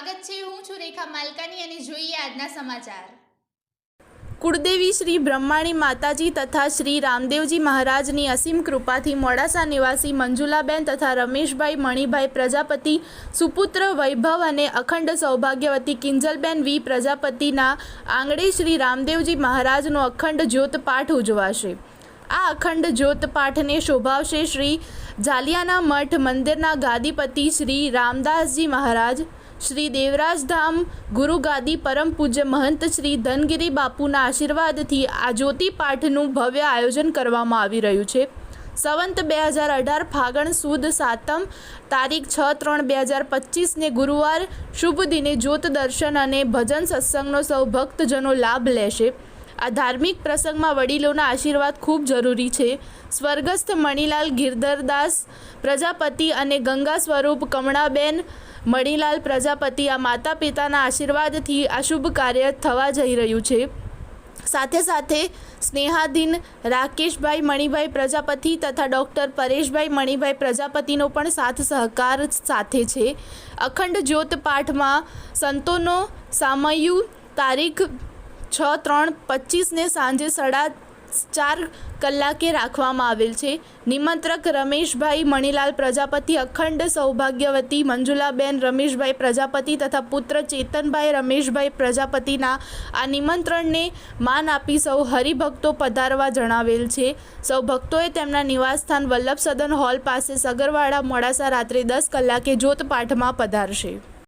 સ્વાગત છે। હું છું રેખા માલકાની અને જોઈએ આજના સમાચાર। કુળદેવી શ્રી બ્રહ્માણી માતાજી તથા શ્રી રામદેવજી મહારાજની અસીમ કૃપાથી મોડાસા નિવાસી મંજુલાબેન તથા રમેશભાઈ મણિભાઈ પ્રજાપતિ સુપુત્ર વૈભવ અને અખંડ સૌભાગ્યવતી કિંજલબેન વી પ્રજાપતિના આંગણે શ્રી રામદેવજી મહારાજનો અખંડ જ્યોત પાઠ ઉજવાશે। આ અખંડ જ્યોત પાઠને શોભાવશે શ્રી જાલિયાના મઠ મંદિરના ગાદીપતિ શ્રી રામદાસજી મહારાજ, શ્રી દેવરાજધામ ગુરુગાદી પરમ પૂજ્ય મહંત શ્રી ધનગીરી બાપુના આશીર્વાદથી આ જ્યોતિ પાઠનું ભવ્ય આયોજન કરવામાં આવી રહ્યું છે। સંવંત 2018 ફાગણ સુદ સાતમ તારીખ 6/3/2025 ગુરુવાર શુભ દિને જ્યોત દર્શન અને ભજન સત્સંગનો સૌ ભક્તજનો લાભ લેશે। આ ધાર્મિક પ્રસંગમાં વડીલોના આશીર્વાદ ખૂબ જરૂરી છે। સ્વર્ગસ્થ મણિલાલ ગિરધરદાસ પ્રજાપતિ અને ગંગા સ્વરૂપ કમળાબેન મણિલાલ પ્રજાપતિ આ માતા પિતાના આશીર્વાદથી આ શુભ કાર્ય થવા જઈ રહ્યું છે। સાથે સાથે સ્નેહાધીન રાકેશભાઈ મણિભાઈ પ્રજાપતિ તથા ડૉક્ટર પરેશભાઈ મણિભાઈ પ્રજાપતિનો પણ સાથ સહકાર સાથે છે। અખંડ જ્યોત પાઠમાં સંતોનો સામયુ તારીખ 6/3/25 સાંજે 4:30 કલાકે રાખવામાં આવેલ છે। નિમંત્રક રમેશભાઈ મણિલાલ પ્રજાપતિ, અખંડ સૌભાગ્યવતી મંજુલાબેન રમેશભાઈ પ્રજાપતિ તથા પુત્ર ચેતનભાઈ રમેશભાઈ પ્રજાપતિના આ નિમંત્રણને માન આપી સૌ હરિભક્તો પધારવા જણાવેલ છે। સૌ ભક્તોએ તેમના નિવાસસ્થાન વલ્લભ સદન હોલ પાસે સગરવાડા મોડાસા રાત્રે 10 કલાકે જ્યોત પાઠમાં પધારશે।